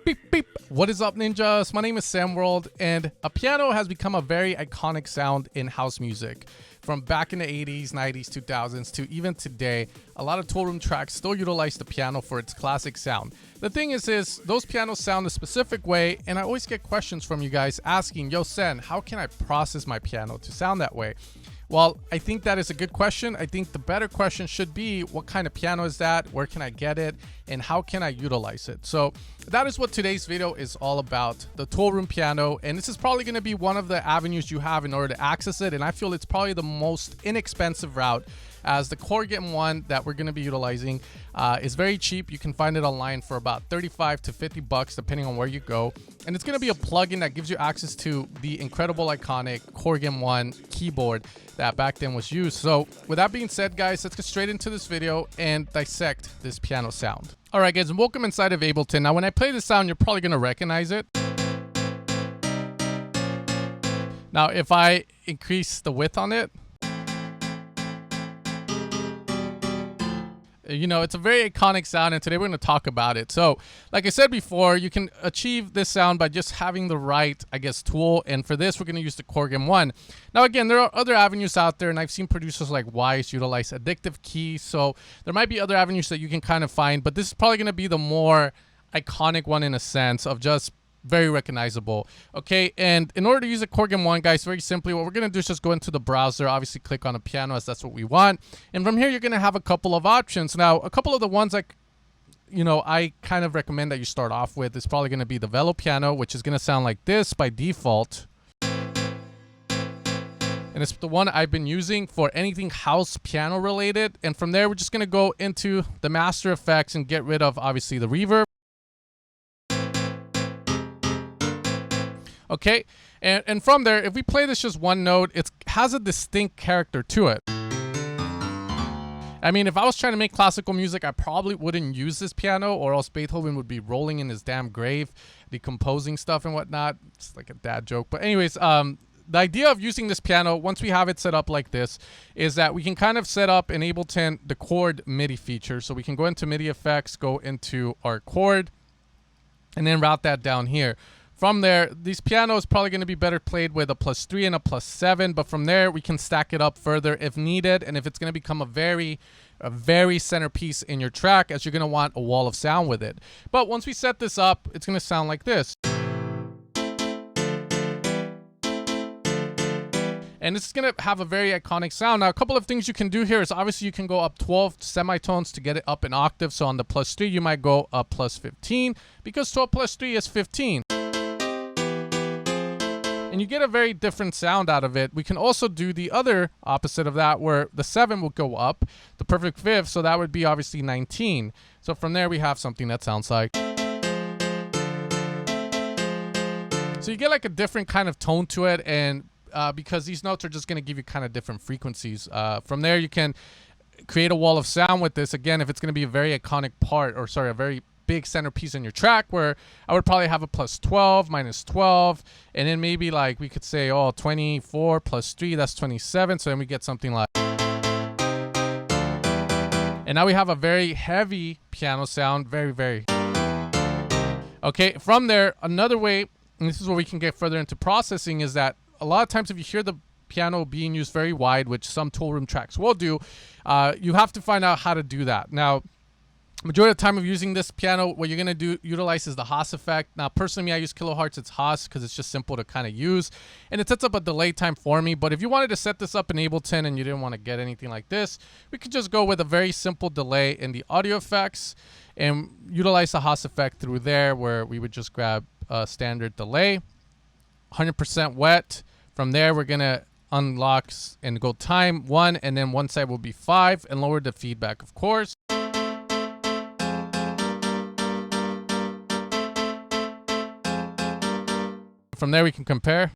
Beep, beep. What is up, ninjas? My name is Sam World, and a piano has become a very iconic sound in house music. From back in the 80s, 90s, 2000s to even today, a lot of ToolRoom tracks still utilize the piano for its classic sound. The thing is those pianos sound a specific way, and I always get questions from you guys asking, yo, Sen, how can I process my piano to sound that way? Well, I think that is a good question. I think the better question should be, what kind of piano is that? Where can I get it? And how can I utilize it? So that is what today's video is all about, the ToolRoom Piano. And this is probably going to be one of the avenues you have in order to access it. And I feel it's probably the most inexpensive route, as the Korg M1 that we're going to be utilizing is very cheap. You can find it online for about 35 to 50 bucks depending on where you go. And it's going to be a plugin that gives you access to the incredible, iconic Korg M1 keyboard that back then was used. So with that being said, guys, let's get straight into this video and dissect this piano sound. All right, guys, and welcome inside of Ableton. Now, when I play this sound, you're probably going to recognize it. Now, if I increase the width on it, you know, it's a very iconic sound, and today we're going to talk about it. So, like I said before, you can achieve this sound by just having the right, I guess, tool. And for this, we're going to use the Korg M1. Now, again, there are other avenues out there, and I've seen producers like Wise utilize addictive keys. So there might be other avenues that you can kind of find, but this is probably going to be the more iconic one in a sense of just very recognizable. Okay, and in order to use a Korg M1, guys, very simply, what we're going to do is just go into the browser, obviously click on a piano as that's what we want. And from here, you're going to have a couple of options. Now, a couple of the ones I kind of recommend that you start off with is probably going to be the Velo Piano, which is going to sound like this by default. And it's the one I've been using for anything house piano related. And from there, we're just going to go into the master effects and get rid of, obviously, the reverb. Okay, and from there, if we play this just one note, it has a distinct character to it. I mean, if I was trying to make classical music, I probably wouldn't use this piano, or else Beethoven would be rolling in his damn grave, decomposing stuff and whatnot. It's like a dad joke. But anyways, the idea of using this piano, once we have it set up like this, is that we can kind of set up in Ableton the chord MIDI feature. So we can go into MIDI effects, go into our chord, and then route that down here. From there, these pianos probably going to be better played with a +3 and a +7, but from there we can stack it up further if needed, and if it's going to become a very centerpiece in your track, as you're going to want a wall of sound with it. But once we set this up, it's going to sound like this. And this is going to have a very iconic sound. Now, a couple of things you can do here is obviously you can go up 12 semitones to get it up in octave. So on the +3, you might go up +15, because 12 +3 is 15. And you get a very different sound out of it. We can also do the other opposite of that, where the 7 will go up, the perfect fifth, so that would be obviously 19. So from there, we have something that sounds like. So you get like a different kind of tone to it, and because these notes are just going to give you kind of different frequencies. From there, you can create a wall of sound with this. Again, if it's going to be a very iconic part, or sorry, a very big centerpiece in your track, where I would probably have a +12, -12, and then maybe like we could say, oh, 24 +3, that's 27. So then we get something like, and now we have a very heavy piano sound, very. Okay, from there, another way, and this is where we can get further into processing, is that a lot of times if you hear the piano being used very wide, which some ToolRoom tracks will do, you have to find out how to do that. Now, majority of the time of using this piano, what you're going to do utilize is the Haas effect. Now, personally, I use kilohertz. It's Haas because it's just simple to kind of use, and it sets up a delay time for me. But if you wanted to set this up in Ableton and you didn't want to get anything like this, we could just go with a very simple delay in the audio effects and utilize the Haas effect through there, where we would just grab a standard delay, 100% wet. From there, we're going to unlock and go time 1, and then one side will be 5, and lower the feedback, of course. From there, we can compare.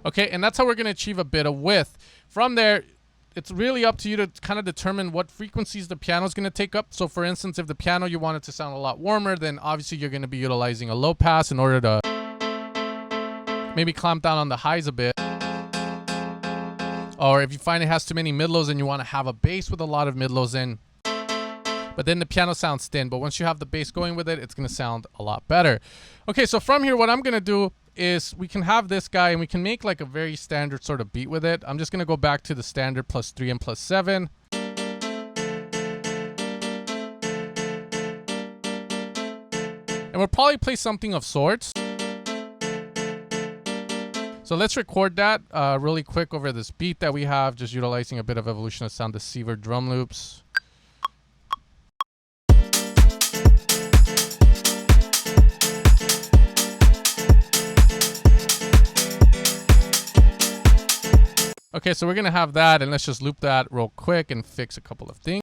Okay, and that's how we're going to achieve a bit of width. From there, it's really up to you to kind of determine what frequencies the piano is going to take up. So for instance, if the piano you want it to sound a lot warmer, then obviously you're going to be utilizing a low pass in order to maybe clamp down on the highs a bit. or if you find it has too many mid-lows and you want to have a bass with a lot of mid-lows in, but then the piano sounds thin. But once you have the bass going with it, it's going to sound a lot better. Okay, so from here, what I'm going to do is we can have this guy and we can make like a very standard sort of beat with it. I'm just going to go back to the standard +3 and +7. And we'll probably play something of sorts. So let's record that really quick over this beat that we have, just utilizing a bit of evolution of sound deceiver drum loops. Okay, so we're gonna have that, and let's just loop that real quick and fix a couple of things.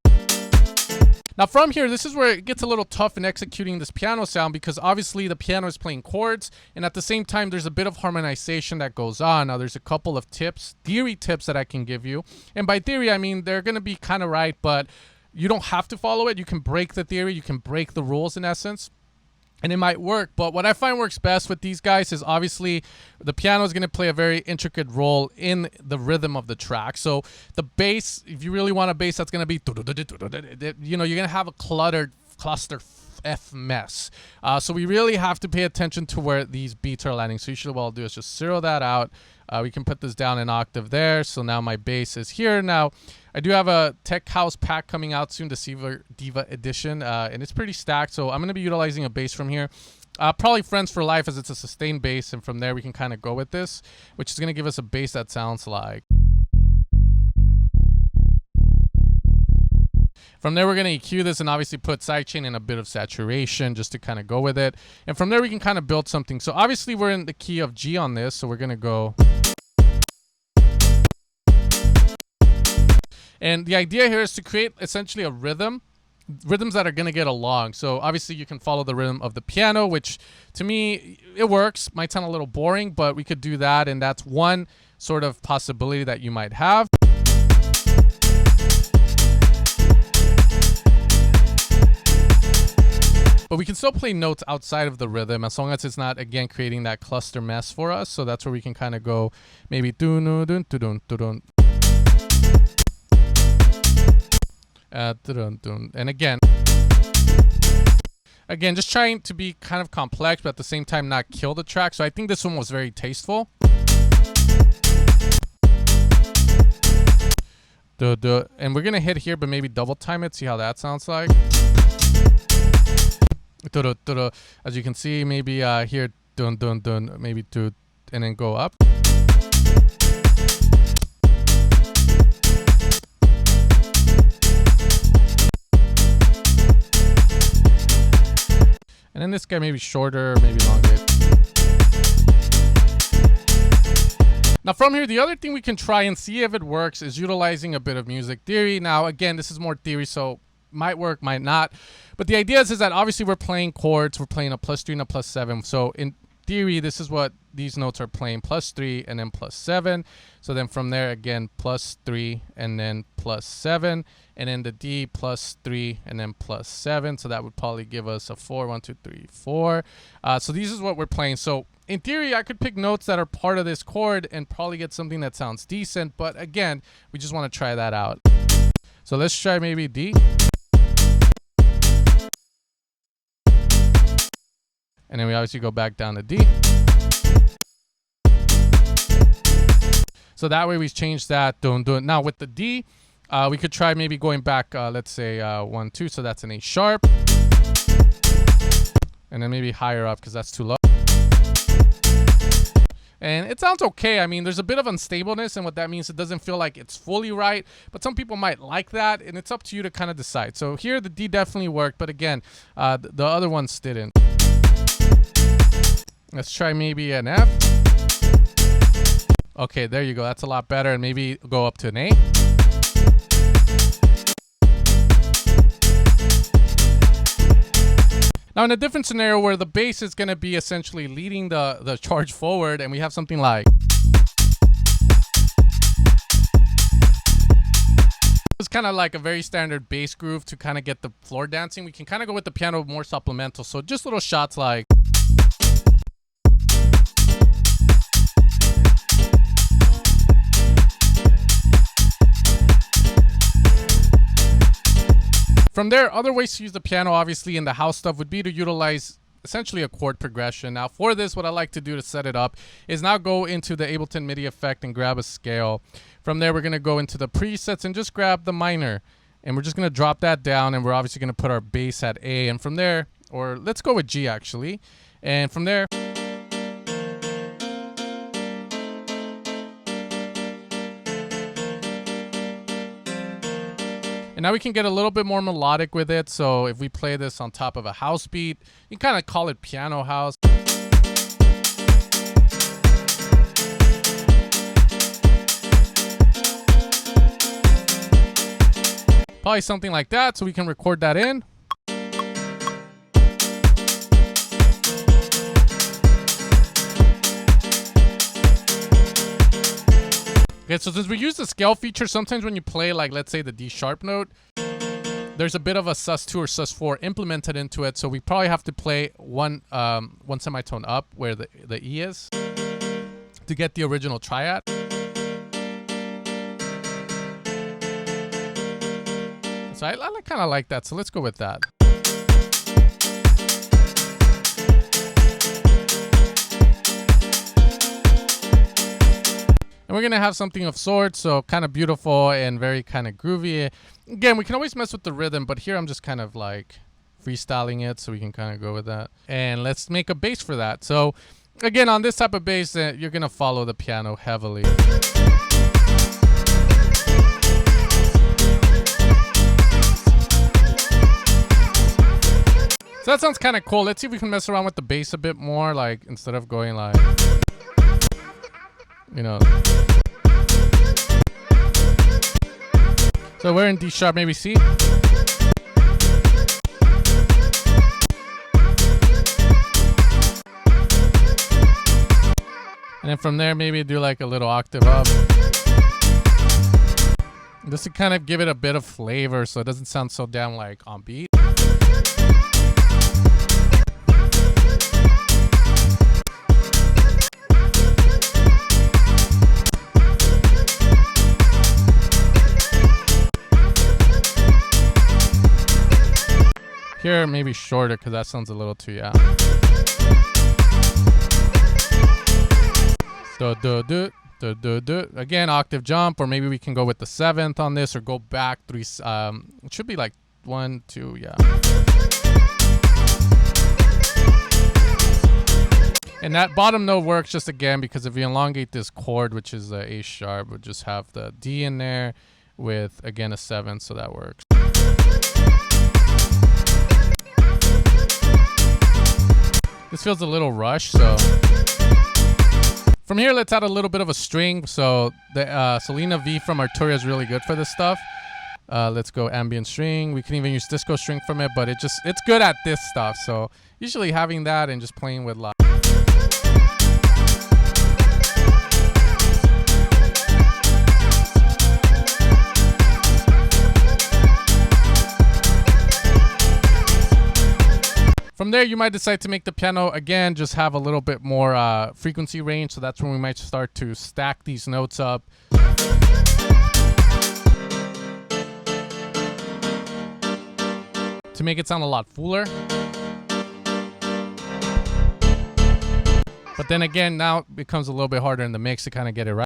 Now from here, this is where it gets a little tough in executing this piano sound, because obviously the piano is playing chords, and at the same time there's a bit of harmonization that goes on. Now there's a couple of tips, theory tips that I can give you. And by theory, I mean they're gonna be kind of right, but you don't have to follow it. You can break the theory, you can break the rules in essence, and it might work. But what I find works best with these guys is obviously the piano is going to play a very intricate role in the rhythm of the track. So the bass, if you really want a bass that's going to be, you know, you're going to have a cluster F mess. So we really have to pay attention to where these beats are landing. So usually what I'll do is just zero that out. We can put this down an octave there. So now my bass is here. Now I do have a Tech House pack coming out soon, the Diva Edition, and it's pretty stacked. So I'm going to be utilizing a bass from here. Probably Friends for Life, as it's a sustained bass, and from there we can kind of go with this, which is going to give us a bass that sounds like. From there, we're going to EQ this and obviously put sidechain and a bit of saturation just to kind of go with it. And from there, we can kind of build something. So obviously, we're in the key of G on this, so we're going to go. And the idea here is to create essentially a rhythms that are going to get along. So obviously you can follow the rhythm of the piano, which to me, it works. Might sound a little boring, but we could do that. And that's one sort of possibility that you might have. But we can still play notes outside of the rhythm as long as it's not, again, creating that cluster mess for us. So that's where we can kind of go maybe dun dun dun dun dun. And again, just trying to be kind of complex, but at the same time not kill the track. So I think this one was very tasteful. And we're gonna hit here, but maybe double time it, see how that sounds like. As you can see, maybe here, dun dun dun, maybe two, and then go up. And then this guy maybe shorter, maybe longer. Now from here, the other thing we can try and see if it works is utilizing a bit of music theory. Now again, this is more theory, so might work, might not. But the idea is that obviously we're playing chords, we're playing a +3 and a +7. So in theory, this is what these notes are playing, +3 and then +7. So then from there again, +3 and then +7, and then the D +3 and then +7. So that would probably give us a 4, 1, 2, 3, 4. So this is what we're playing. So in theory, I could pick notes that are part of this chord and probably get something that sounds decent. But again, we just want to try that out. So let's try maybe D. And then we obviously go back down to D. So that way we change that. Now with the D, we could try maybe going back, let's say 1, 2. So that's an A sharp. And then maybe higher up because that's too low. And it sounds okay. I mean, there's a bit of unstableness, and what that means, it doesn't feel like it's fully right, but some people might like that, and it's up to you to kind of decide. So here the D definitely worked, but again, the other ones didn't. Let's try maybe an F. Okay, there you go. That's a lot better, and maybe go up to an A. Now in a different scenario where the bass is going to be essentially leading the charge forward, and we have something like. It's kind of like a very standard bass groove to kind of get the floor dancing. We can kind of go with the piano more supplemental. So just little shots like. From there, other ways to use the piano, obviously in the house stuff, would be to utilize essentially a chord progression. Now for this, what I like to do to set it up is now go into the Ableton MIDI effect and grab a scale. From there, we're going to go into the presets and just grab the minor. And we're just going to drop that down, and we're obviously going to put our bass at A. And from there, or let's go with G actually. And from there, and now we can get a little bit more melodic with it. So if we play this on top of a house beat, you kind of call it piano house. Probably something like that, so we can record that in. Okay, so since we use the scale feature, sometimes when you play, like, let's say the D sharp note, there's a bit of a sus2 or sus4 implemented into it. So we probably have to play one semitone up where the E is to get the original triad. So I kind of like that. So let's go with that. And we're going to have something of sorts, so kind of beautiful and very kind of groovy. Again, we can always mess with the rhythm, but here I'm just kind of like freestyling it, so we can kind of go with that. And let's make a bass for that. So again, on this type of bass, you're going to follow the piano heavily. So that sounds kind of cool. Let's see if we can mess around with the bass a bit more, like instead of going like, you know. So we're in D sharp, maybe C. And then from there, maybe do like a little octave up. Just to kind of give it a bit of flavor so it doesn't sound so damn like on beat. Here, maybe shorter, because that sounds a little too, yeah. Do, do, do, do, do, do. Again, octave jump, or maybe we can go with the 7th on this, or go back 3. It should be like 1, 2, yeah. And that bottom note works just again, because if we elongate this chord, which is the A sharp, we'll just have the D in there with, again, a 7th, so that works. This feels a little rushed, so from here, let's add a little bit of a string. So the Selena V from Arturia is really good for this stuff. Let's go ambient string. We can even use disco string from it, but it's good at this stuff. So usually having that and just playing with live. From there, you might decide to make the piano, again, just have a little bit more frequency range. So that's when we might start to stack these notes up. To make it sound a lot fuller. But then again, now it becomes a little bit harder in the mix to kind of get it right.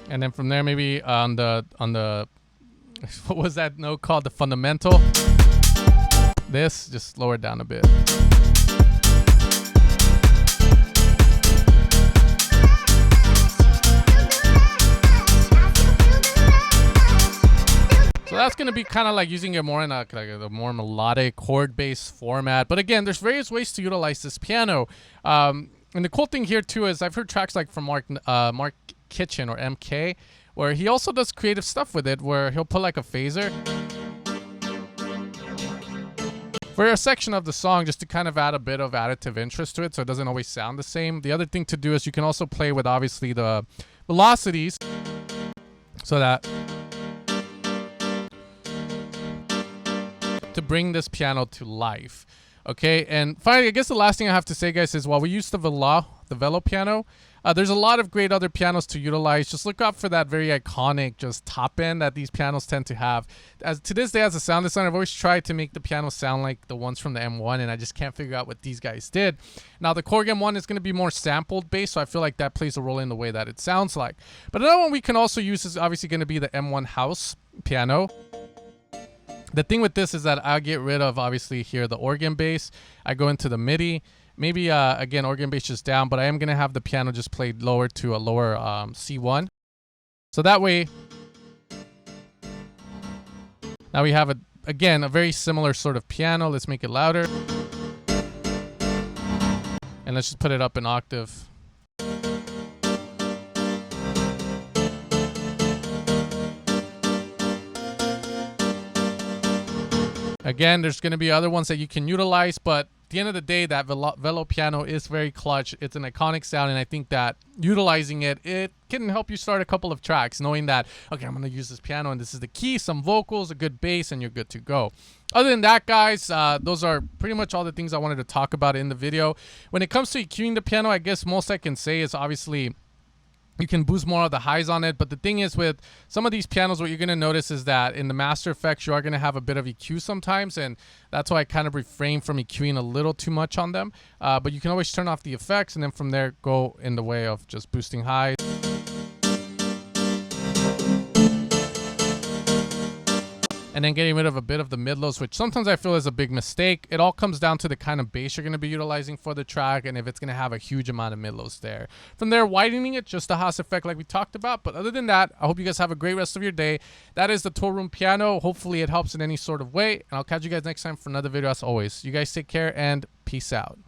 And then from there, maybe on the what was that note called? The fundamental. This, just lower it down a bit. So that's going to be kind of like using it more in a more melodic chord-based format. But again, there's various ways to utilize this piano. And the cool thing here too is I've heard tracks like from Mark Kitchen or MK, where he also does creative stuff with it, where he'll put like a phaser for a section of the song just to kind of add a bit of additive interest to it, so it doesn't always sound the same. The other thing to do is you can also play with obviously the velocities, so that to bring this piano to life. Okay, and finally, I guess the last thing I have to say, guys, is while we use the Velo piano, there's a lot of great other pianos to utilize. Just look out for that very iconic just top end that these pianos tend to have. As to this day, as a sound designer, I've always tried to make the piano sound like the ones from the M1, and I just can't figure out what these guys did. Now, the Korg M1 is going to be more sampled based, so I feel like that plays a role in the way that it sounds like. But another one we can also use is obviously going to be the M1 House piano. The thing with this is that I get rid of, obviously, here the organ bass. I go into the MIDI. Maybe, again, organ bass just down, but I am going to have the piano just played lower to a lower C1. So that way, now we have, again, a very similar sort of piano. Let's make it louder. And let's just put it up an octave. Again, there's going to be other ones that you can utilize, but at the end of the day, that Velo piano is very clutch. It's an iconic sound, and I think that utilizing it can help you start a couple of tracks, knowing that, okay, I'm going to use this piano, and this is the key, some vocals, a good bass, and you're good to go. Other than that, guys, those are pretty much all the things I wanted to talk about in the video. When it comes to EQing the piano, I guess most I can say is obviously you can boost more of the highs on it, but the thing is with some of these pianos, what you're going to notice is that in the master effects, you are going to have a bit of EQ sometimes, and that's why I kind of refrain from EQing a little too much on them. But you can always turn off the effects, and then from there, go in the way of just boosting highs. And then getting rid of a bit of the mid-lows, which sometimes I feel is a big mistake. It all comes down to the kind of bass you're going to be utilizing for the track, and if it's going to have a huge amount of mid-lows there. From there, widening it, just a house effect like we talked about. But other than that, I hope you guys have a great rest of your day. That is the ToolRoom Piano. Hopefully it helps in any sort of way. And I'll catch you guys next time for another video as always. You guys take care and peace out.